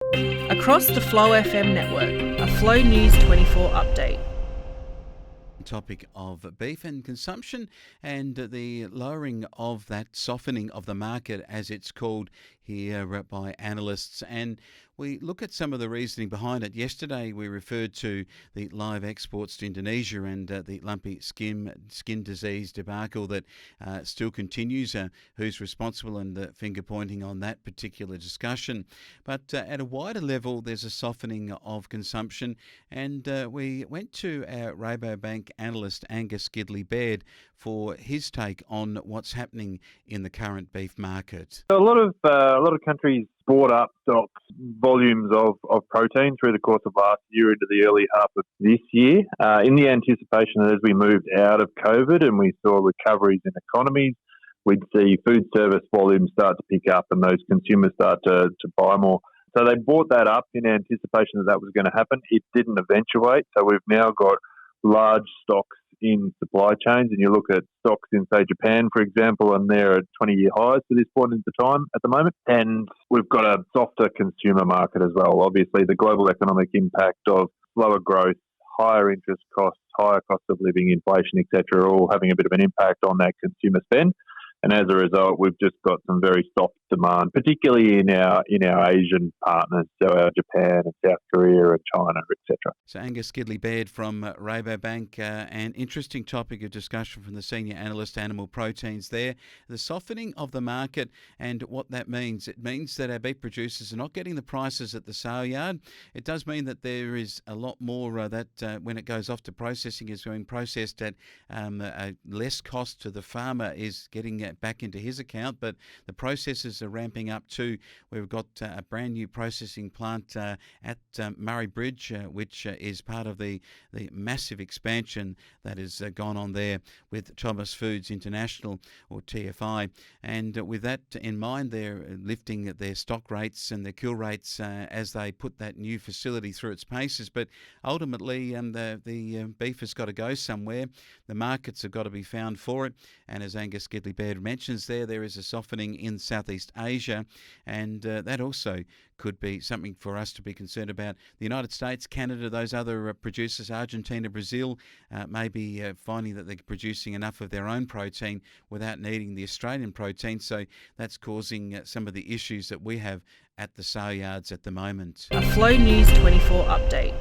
Across the Flow FM network, a Flow News 24 update. Topic of beef and consumption and the lowering of that softening of the market, as it's called here by analysts. And we look at some of the reasoning behind it. Yesterday we referred to the live exports to Indonesia and the lumpy skin disease debacle that still continues. Who's responsible, and the finger pointing on that particular discussion. But at a wider level, there's a softening of consumption, and we went to our Rabobank analyst Angus Gidley Baird for his take on what's happening in the current beef market. A lot of countries bought up stocks, volumes of protein through the course of last year into the early half of this year, in the anticipation that as we moved out of COVID and we saw recoveries in economies, we'd see food service volumes start to pick up and those consumers start to buy more. So they bought that up in anticipation that was going to happen. It didn't eventuate, so we've now got large stocks in supply chains, and you look at stocks in, say, Japan, for example, and they're at 20-year highs to this point in time at the moment. And we've got a softer consumer market as well. Obviously, the global economic impact of slower growth, higher interest costs, higher cost of living, inflation, etc., are all having a bit of an impact on that consumer spend. And as a result, we've just got some very soft demand, particularly in our Asian partners, so our Japan and South Korea and China, etc. So Angus Gidley Baird from Rabobank, an interesting topic of discussion from the senior analyst animal proteins there. The softening of the market and what that means. It means that our beef producers are not getting the prices at the sale yard. It does mean that there is a lot more that when it goes off to processing is being processed at less cost to the farmer is getting back into his account, but the processes are ramping up too. We've got a brand new processing plant at Murray Bridge, which is part of the massive expansion that has gone on there with Thomas Foods International, or TFI. And with that in mind, they're lifting their stock rates and their kill rates as they put that new facility through its paces. But ultimately, the beef has got to go somewhere. The markets have got to be found for it. And as Angus Gidley Baird mentions there is a softening in Southeast Asia, and that also could be something for us to be concerned about. The United States, Canada, those other producers, Argentina, Brazil, may be finding that they're producing enough of their own protein without needing the Australian protein, so that's causing some of the issues that we have at the sale yards at the moment. A Flow News 24 update.